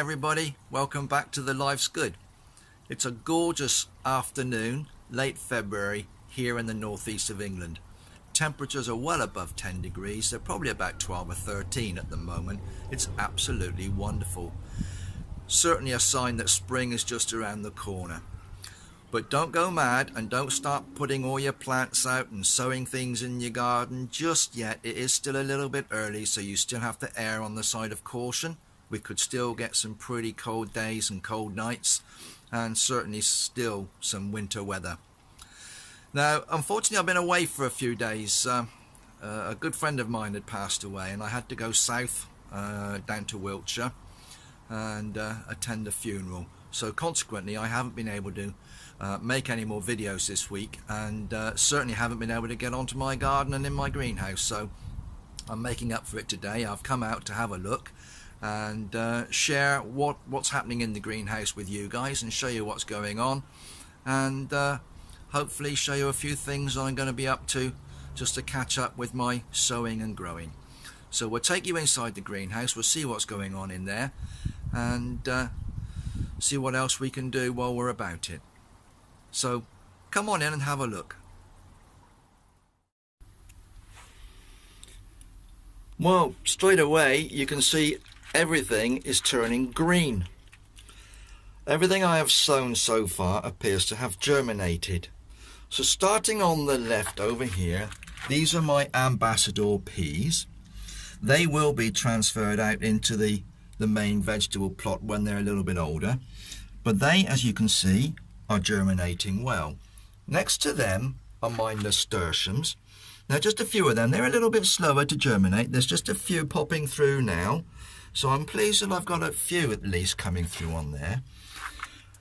everybody, welcome back to the Life's Good. It's a gorgeous afternoon, late February, here in the northeast of England. Temperatures are well above 10 degrees, they're probably about 12 or 13 at the moment. It's absolutely wonderful. Certainly a sign that spring is just around the corner. But don't go mad and don't start putting all your plants out and sowing things in your garden just yet. It is still a little bit early, so you still have to err on the side of caution. We could still get some pretty cold days and cold nights, and certainly still some winter weather. Now, unfortunately, I've been away for a few days. A good friend of mine had passed away, and I had to go south down to Wiltshire and attend a funeral. So consequently, I haven't been able to make any more videos this week, and certainly haven't been able to get onto my garden and in my greenhouse. So I'm making up for it today. I've come out to have a look and share what's happening in the greenhouse with you guys and show you what's going on, and hopefully show you a few things I'm going to be up to just to catch up with my sowing and growing. So we'll take you inside the greenhouse, we'll see what's going on in there, and see what else we can do while we're about it. So come on in and have a look. Well, straight away you can see everything is turning green. Everything I have sown so far appears to have germinated. So starting on the left over here, these are my ambassador peas. They will be transferred out into the main vegetable plot when they're a little bit older, but they, as you can see, are germinating well. Next to them are my nasturtiums. Now just a few of them, they're a little bit slower to germinate. There's just a few popping through now, so I'm pleased that I've got a few at least coming through on there.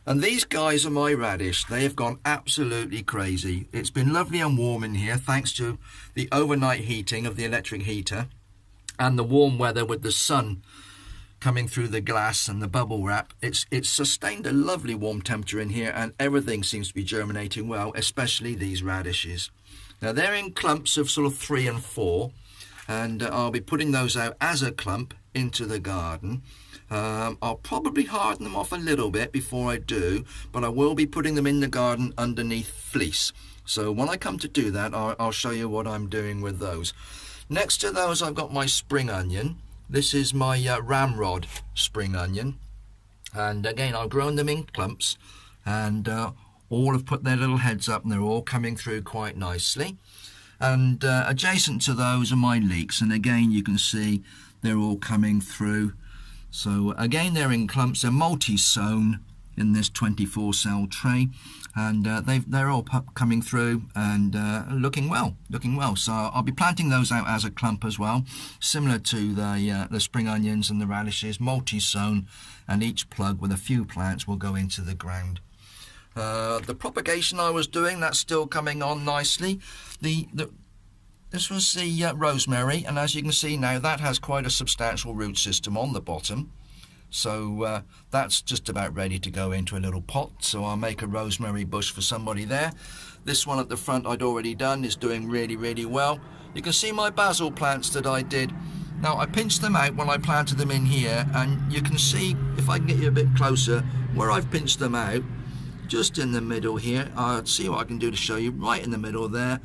And these guys are my radish. They have gone absolutely crazy. It's been lovely and warm in here thanks to the overnight heating of the electric heater and the warm weather with the sun coming through the glass and the bubble wrap. It's sustained a lovely warm temperature in here, and everything seems to be germinating well, especially these radishes. Now they're in clumps of sort of 3 and 4, and I'll be putting those out as a clump into the garden. I'll probably harden them off a little bit before I do, but I will be putting them in the garden underneath fleece. So when I come to do that, I'll show you what I'm doing with those. Next to those, I've got my spring onion. This is my ramrod spring onion, and again I've grown them in clumps, and all have put their little heads up and they're all coming through quite nicely. And adjacent to those are my leeks, and again you can see they're all coming through. So again they're in clumps, they're multi-sown in this 24 cell tray, and they're all coming through and looking well. So I'll be planting those out as a clump as well, similar to the spring onions and the radishes, multi-sown, and each plug with a few plants will go into the ground. The propagation I was doing, that's still coming on nicely. This was the rosemary, and as you can see now, that has quite a substantial root system on the bottom. So that's just about ready to go into a little pot, so I'll make a rosemary bush for somebody there. This one at the front I'd already done, is doing really well. You can see my basil plants that I did. Now I pinched them out when I planted them in here, and you can see, if I can get you a bit closer, where I've pinched them out, just in the middle here. I'll see what I can do to show you. Right in the middle there,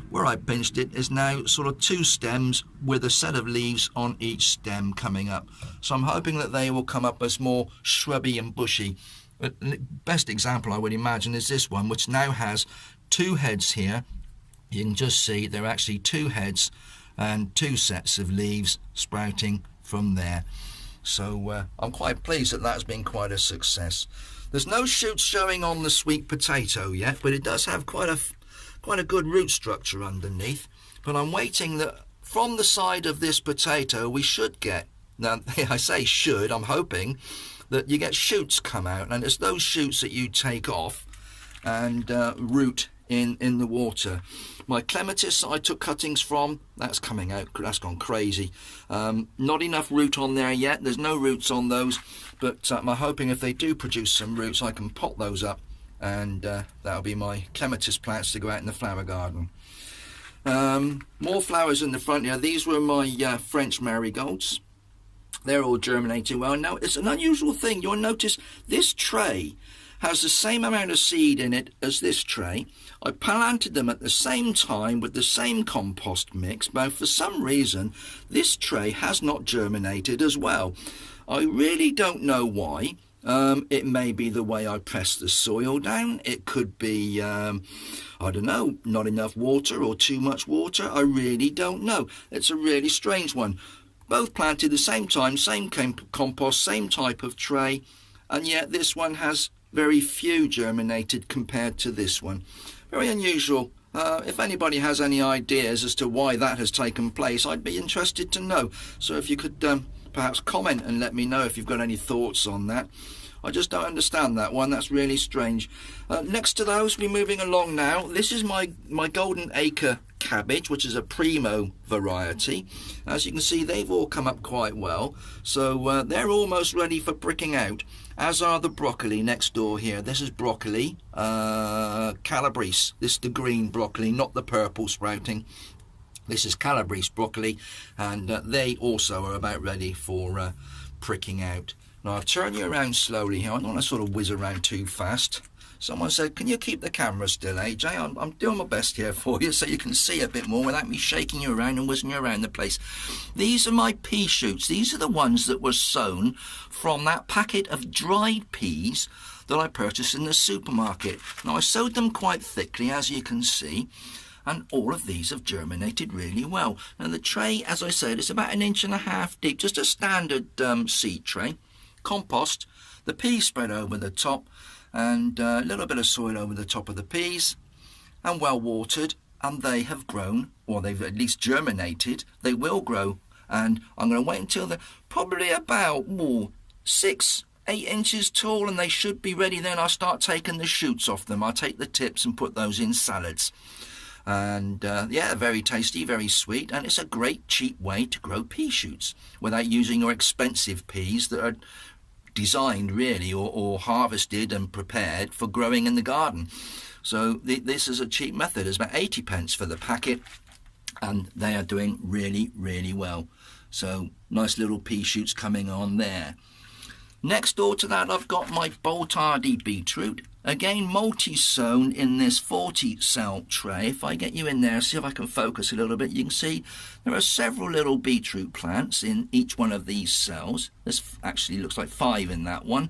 where I pinched it, is now sort of 2 stems with a set of leaves on each stem coming up. So I'm hoping that they will come up as more shrubby and bushy. But the best example I would imagine is this one, which now has 2 heads here. You can just see they're actually 2 heads and 2 sets of leaves sprouting from there. So I'm quite pleased that that's been quite a success. There's no shoots showing on the sweet potato yet, but it does have quite a good root structure underneath. But I'm waiting that from the side of this potato we should get, now I say should, I'm hoping that you get shoots come out, and it's those shoots that you take off and root in the water. My clematis I took cuttings from, that's coming out, that's gone crazy. Not enough root on there yet, there's no roots on those, but I'm hoping if they do produce some roots I can pot those up, and that'll be my clematis plants to go out in the flower garden. More flowers in the front here. These were my French marigolds. They're all germinating well. Now, it's an unusual thing. You'll notice this tray has the same amount of seed in it as this tray. I planted them at the same time with the same compost mix, but for some reason this tray has not germinated as well. I really don't know why. It may be the way I press the soil down. It could be, I don't know, not enough water or too much water. I really don't know. It's a really strange one. Both planted at the same time, same compost, same type of tray, and yet this one has very few germinated compared to this one. Very unusual. If anybody has any ideas as to why that has taken place, I'd be interested to know. So if you could perhaps comment and let me know if you've got any thoughts on that. I just don't understand that one. That's really strange. Next to those, we're moving along now. This is my golden acre cabbage, which is a primo variety. As you can see, they've all come up quite well. So they're almost ready for pricking out, as are the broccoli next door here. This is broccoli, Calabrese. This is the green broccoli, not the purple sprouting. This is Calabrese broccoli, and they also are about ready for pricking out. Now, I'll turn you around slowly here. I don't want to sort of whiz around too fast. Someone said, can you keep the camera still, AJ? I'm doing my best here for you so you can see a bit more without me shaking you around and whizzing you around the place. These are my pea shoots. These are the ones that were sown from that packet of dried peas that I purchased in the supermarket. Now, I sowed them quite thickly, as you can see, and all of these have germinated really well. Now, the tray, as I said, is about 1.5 inches deep, just a standard seed tray. Compost, the peas spread over the top, and a little bit of soil over the top of the peas, and well watered, and they have grown, or they've at least germinated. They will grow, and I'm going to wait until they're probably about 6-8 inches tall, and they should be ready. Then I'll start taking the shoots off them. I'll take the tips and put those in salads. And yeah, very tasty, very sweet, and it's a great cheap way to grow pea shoots without using your expensive peas that are designed really or harvested and prepared for growing in the garden. So this is a cheap method. It's about 80 pence for the packet, and they are doing really, really well. So nice little pea shoots coming on there. Next door to that, I've got my bolt-hardy beetroot. Again, multi-sown in this 40-cell tray. If I get you in there, see if I can focus a little bit, you can see there are several little beetroot plants in each one of these cells. This actually looks like 5 in that one,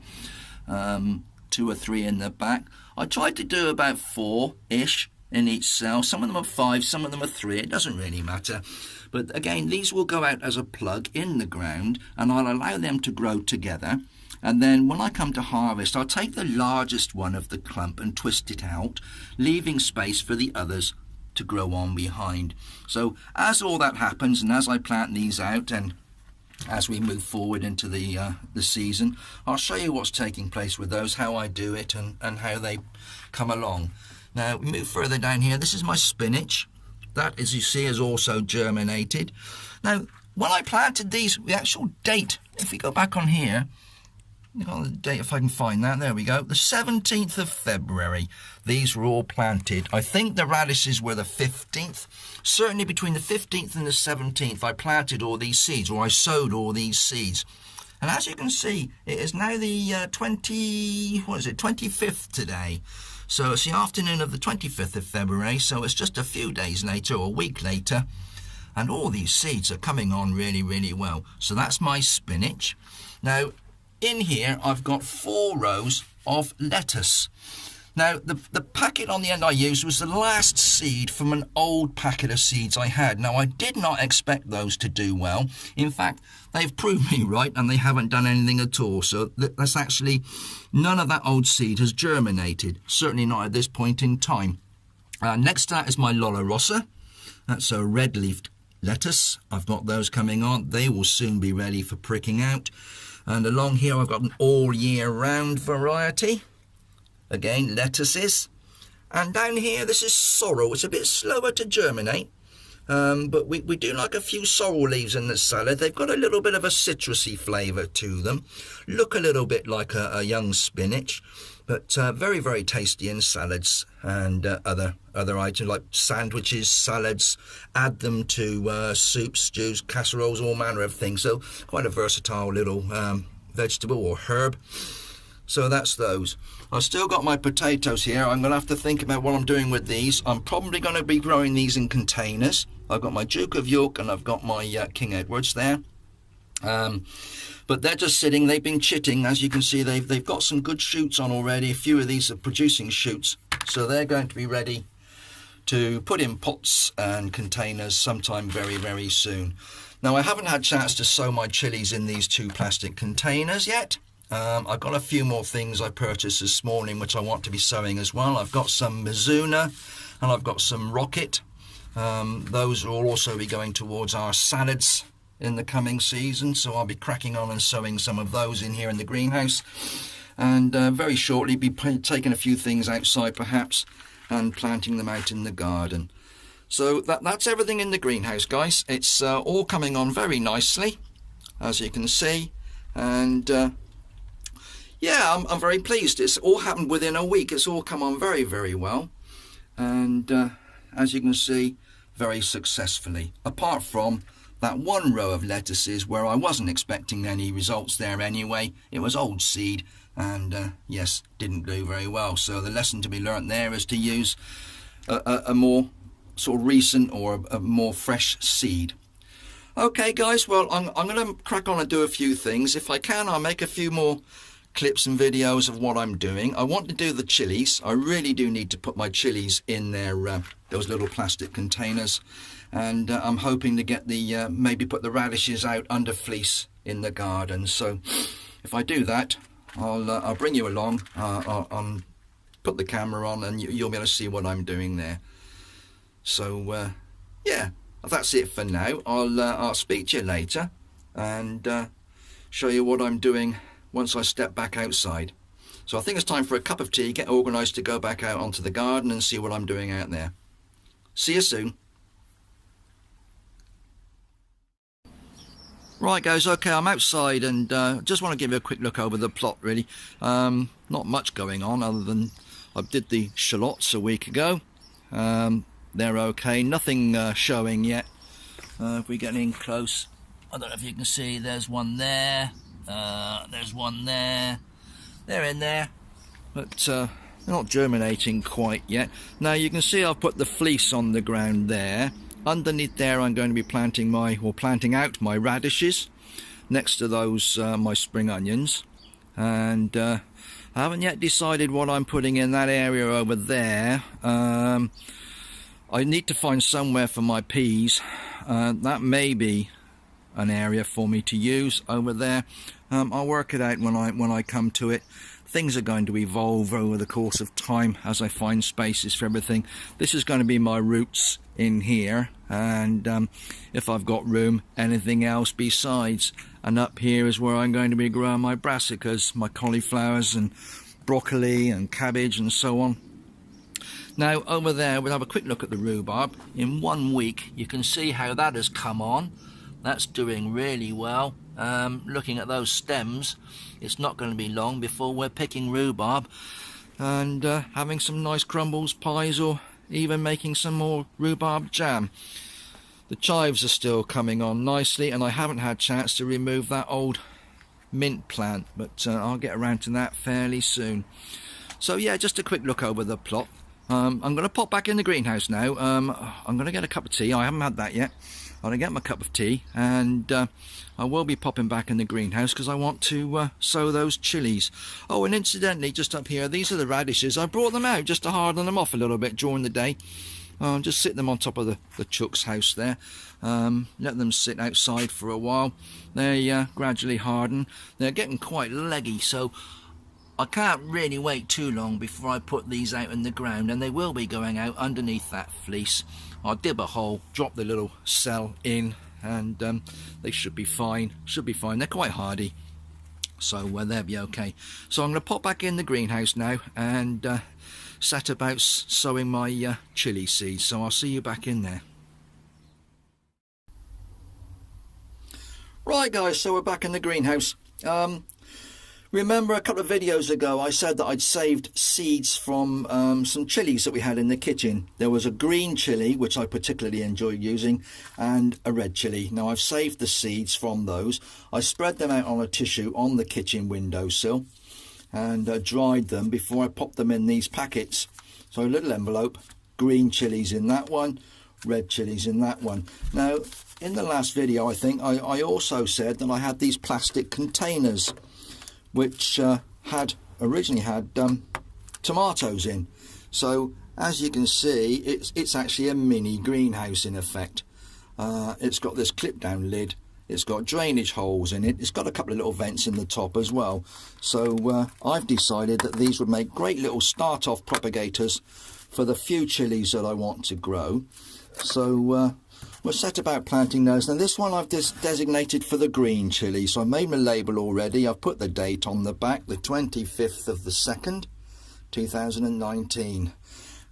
2 or 3 in the back. I tried to do about 4-ish in each cell. Some of them are 5, some of them are 3. It doesn't really matter. But again, these will go out as a plug in the ground, and I'll allow them to grow together. And then when I come to harvest, I'll take the largest one of the clump and twist it out, leaving space for the others to grow on behind. So as all that happens, and as I plant these out, and as we move forward into the season, I'll show you what's taking place with those, how I do it, and how they come along. Now, we move further down here. This is my spinach. That, as you see, has also germinated. Now, when I planted these, the actual date, if we go back on here, the date, if I can find that, there we go, the 17th of February, these were all planted. I think the radishes were the 15th. Certainly between the 15th and the 17th, I planted all these seeds, or I sowed all these seeds. And as you can see, it is now the 25th today. So it's the afternoon of the 25th of February, so it's just a few days later, or a week later, and all these seeds are coming on really, really well. So that's my spinach. Now, in here, I've got 4 rows of lettuce. Now, the packet on the end I used was the last seed from an old packet of seeds I had. Now, I did not expect those to do well. In fact, they've proved me right, and they haven't done anything at all. So that's actually, none of that old seed has germinated. Certainly not at this point in time. Next to that is my Lolla Rossa. That's a red-leafed lettuce. I've got those coming on. They will soon be ready for pricking out. And along here I've got an all-year-round variety. Again, lettuces. And down here, this is sorrel. It's a bit slower to germinate, But we do like a few sorrel leaves in the salad. They've got a little bit of a citrusy flavour to them. Look a little bit like a young spinach, but very, very tasty in salads and other items like sandwiches, salads. Add them to soups, stews, casseroles, all manner of things. So quite a versatile little vegetable or herb. So that's those. I've still got my potatoes here. I'm going to have to think about what I'm doing with these. I'm probably going to be growing these in containers. I've got my Duke of York and I've got my King Edwards there. But they're just sitting. They've been chitting. As you can see, they've got some good shoots on already. A few of these are producing shoots. So they're going to be ready to put in pots and containers sometime very, very soon. Now, I haven't had a chance to sow my chilies in these 2 plastic containers yet. I've got a few more things I purchased this morning which I want to be sowing as well. I've got some Mizuna and I've got some Rocket. Those will also be going towards our salads in the coming season, so I'll be cracking on and sowing some of those in here in the greenhouse, and very shortly be taking a few things outside perhaps and planting them out in the garden. So that's everything in the greenhouse, guys. It's all coming on very nicely, as you can see, and yeah, I'm very pleased. It's all happened within a week. It's all come on very, very well. And as you can see, very successfully. Apart from that one row of lettuces where I wasn't expecting any results there anyway. It was old seed and, yes, didn't do very well. So the lesson to be learnt there is to use a more sort of recent or a more fresh seed. Okay, guys, well, I'm going to crack on and do a few things. If I can, I'll make a few more clips and videos of what I'm doing. I want to do the chilies. I really do need to put my chilies in their those little plastic containers, and I'm hoping to get the maybe put the radishes out under fleece in the garden. So if I do that, I'll bring you along. I'll put the camera on and you'll be able to see what I'm doing there. So yeah, that's it for now. I'll speak to you later and show you what I'm doing once I step back outside. So I think it's time for a cup of tea, get organised to go back out onto the garden and see what I'm doing out there. See you soon. Right, guys, okay, I'm outside and just want to give you a quick look over the plot, really. Not much going on other than I did the shallots a week ago. They're okay, nothing showing yet. If we get in close, I don't know if you can see, there's one there. There's one there. They're in there, but they're not germinating quite yet. Now you can see I've put the fleece on the ground there. Underneath there I'm going to be planting out my radishes. Next to those my spring onions, and I haven't yet decided what I'm putting in that area over there. I need to find somewhere for my peas. That may be an area for me to use over there. I'll work it out when I come to it. Things are going to evolve over the course of time as I find spaces for everything. This is going to be my roots in here, and if I've got room, anything else besides. And up here is where I'm going to be growing my brassicas, my cauliflowers and broccoli and cabbage and so on. Now over there we'll have a quick look at the rhubarb. In 1 week you can see how that has come on. That's doing really well. Looking at those stems, it's not going to be long before we're picking rhubarb and having some nice crumbles, pies, or even making some more rhubarb jam. The chives are still coming on nicely, and I haven't had a chance to remove that old mint plant, but I'll get around to that fairly soon. So yeah, just a quick look over the plot. I'm going to pop back in the greenhouse now. I'm going to get a cup of tea. I haven't had that yet. I'm going to get my cup of tea, and I will be popping back in the greenhouse because I want to sow those chilies. Oh, and incidentally, just up here, these are the radishes. I brought them out just to harden them off a little bit during the day. Just sit them on top of the chook's house there. Let them sit outside for a while. They gradually harden. They're getting quite leggy, so I can't really wait too long before I put these out in the ground, and they will be going out underneath that fleece. I'll dib a hole, drop the little cell in, and they should be fine. They're quite hardy, so they'll be okay. So I'm going to pop back in the greenhouse now and set about sowing my chilli seeds. So I'll see you back in there. Right guys, so we're back in the greenhouse. Remember a couple of videos ago I said that I'd saved seeds from some chilies that we had in the kitchen. There was a green chilli, which I particularly enjoyed using, and a red chilli. Now I've saved the seeds from those. I spread them out on a tissue on the kitchen windowsill and dried them before I popped them in these packets. So a little envelope, green chilies in that one, red chilies in that one. Now in the last video I think I also said that I had these plastic containers which had originally had tomatoes in. So as you can see, it's actually a mini greenhouse in effect. It's got this clip down lid, it's got drainage holes in it, it's got a couple of little vents in the top as well. So I've decided that these would make great little start off propagators for the few chilies that I want to grow. So we'll set about planting those. Now this one I've designated for the green chilli, so I made my label already. I've put the date on the back, the 25th of the 2nd 2019,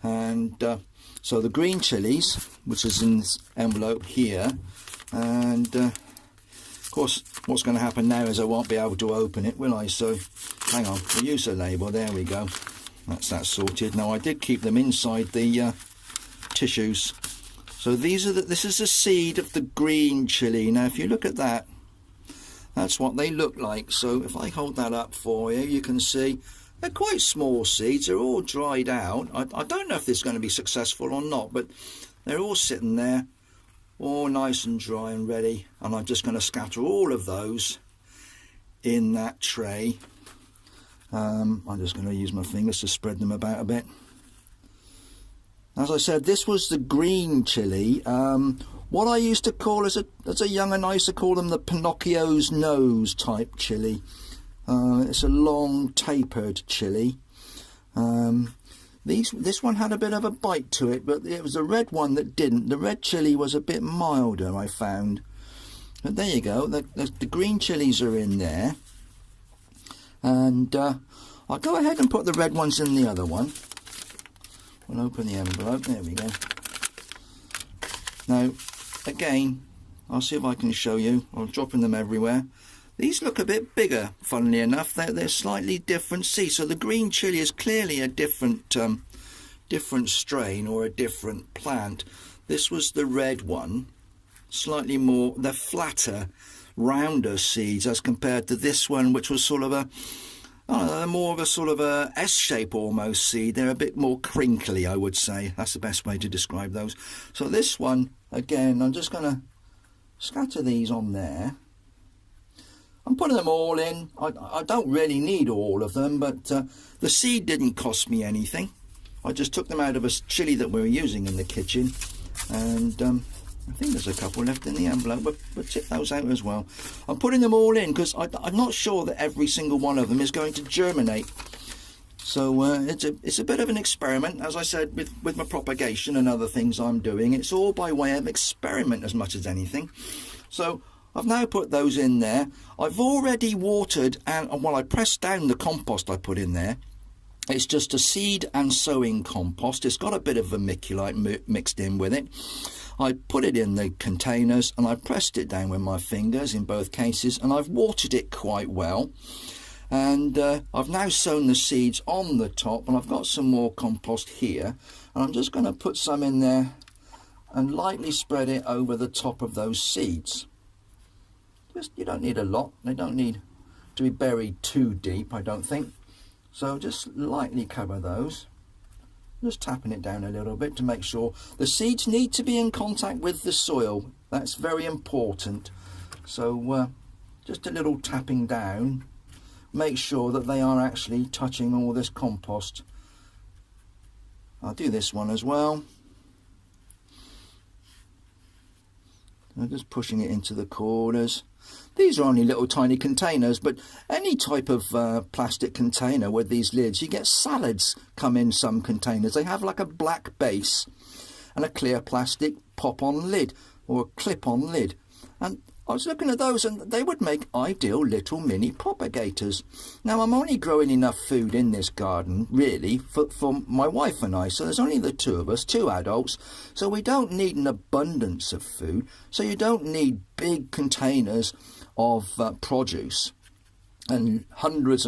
and so the green chilies, which is in this envelope here, and of course what's going to happen now is I won't be able to open it, will I? So hang on, we'll use the label. There we go, that's that sorted. Now I did keep them inside the tissues. So these are this is the seed of the green chilli. Now if you look at that, that's what they look like. So if I hold that up for you, you can see they're quite small seeds. They're all dried out. I don't know if this is going to be successful or not, but they're all sitting there, all nice and dry and ready. And I'm just going to scatter all of those in that tray. I'm just going to use my fingers to spread them about a bit. As I said, this was the green chilli. What I used to call as a young and I used to call them the Pinocchio's nose type chilli. It's a long tapered chilli. This one had a bit of a bite to it, but it was the red one that didn't. The red chilli was a bit milder, I found. But there you go. The green chilies are in there, and I'll go ahead and put the red ones in the other one. We'll open the envelope. There we go. Now again, I'll see if I can show you. I'm dropping them everywhere. These look a bit bigger, funnily enough. They're slightly different seeds. So the green chilli is clearly a different strain or a different plant. This was the red one, slightly more, they're flatter, rounder seeds as compared to this one, which was sort of a, I don't know, they're more of a sort of a S-shape almost seed. They're a bit more crinkly, I would say. That's the best way to describe those. So this one, again, I'm just going to scatter these on there. I'm putting them all in. I don't really need all of them, but the seed didn't cost me anything. I just took them out of a chilli that we were using in the kitchen, and I think there's a couple left in the envelope, but we'll tip those out as well. I'm putting them all in because I'm not sure that every single one of them is going to germinate. So it's a bit of an experiment, as I said, with my propagation and other things I'm doing. It's all by way of experiment as much as anything. So I've now put those in there. I've already watered, and while I pressed down the compost I put in there, it's just a seed and sowing compost. It's got a bit of vermiculite mixed in with it. I put it in the containers and I pressed it down with my fingers in both cases, and I've watered it quite well. And I've now sown the seeds on the top, and I've got some more compost here, and I'm just going to put some in there and lightly spread it over the top of those seeds. You don't need a lot. They don't need to be buried too deep, I don't think. So just lightly cover those. Just tapping it down a little bit to make sure the seeds need to be in contact with the soil. That's very important. So just a little tapping down. Make sure that they are actually touching all this compost. I'll do this one as well. I'm just pushing it into the corners. These are only little tiny containers, but any type of plastic container with these lids, you get salads come in some containers. They have like a black base and a clear plastic pop-on lid or a clip-on lid. And I was looking at those and they would make ideal little mini propagators. Now I'm only growing enough food in this garden really for my wife and I, so there's only the two of us, 2 adults, so we don't need an abundance of food, so you don't need big containers of produce and hundreds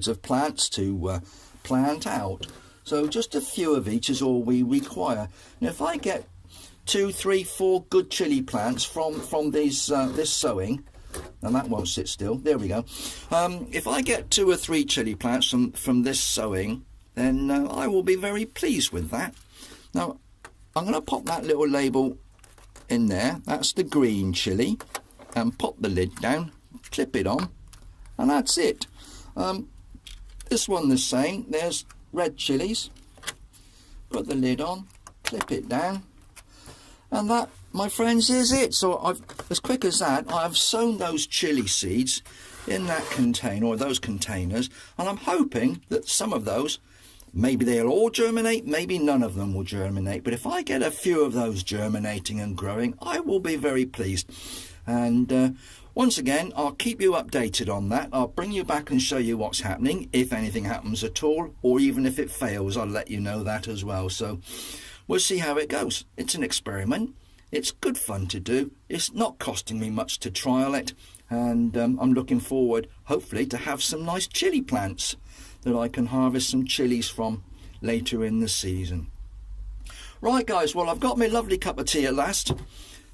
of plants to plant out. So just a few of each is all we require. Now if I get 2, 3, 4 good chili plants from these this sowing, and that won't sit still, there we go. If I get 2 or 3 chili plants from this sowing, then I will be very pleased with that. Now I'm going to pop that little label in there, that's the green chili, and pop the lid down, clip it on, and that's it. This one the same, there's red chilies, put the lid on, clip it down, and that, my friends, is it. So I've, as quick as that, I've sown those chili seeds in that container, or those containers, and I'm hoping that some of those, maybe they'll all germinate, maybe none of them will germinate, but if I get a few of those germinating and growing, I will be very pleased. And once again, I'll keep you updated on that. I'll bring you back and show you what's happening, if anything happens at all, or even if it fails, I'll let you know that as well. So we'll see how it goes. It's an experiment. It's good fun to do. It's not costing me much to trial it, and I'm looking forward, hopefully, to have some nice chili plants that I can harvest some chilies from later in the season. Right guys, well I've got my lovely cup of tea at last,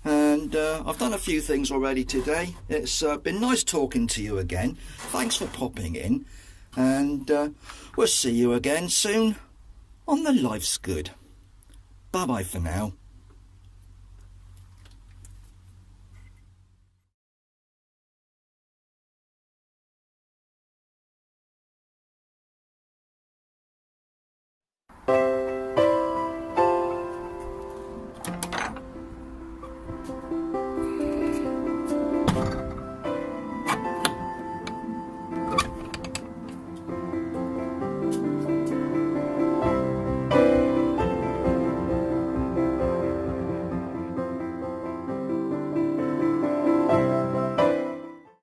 and I've done a few things already today. It's been nice talking to you again. Thanks for popping in, and we'll see you again soon on the Life's Good. Bye bye for now.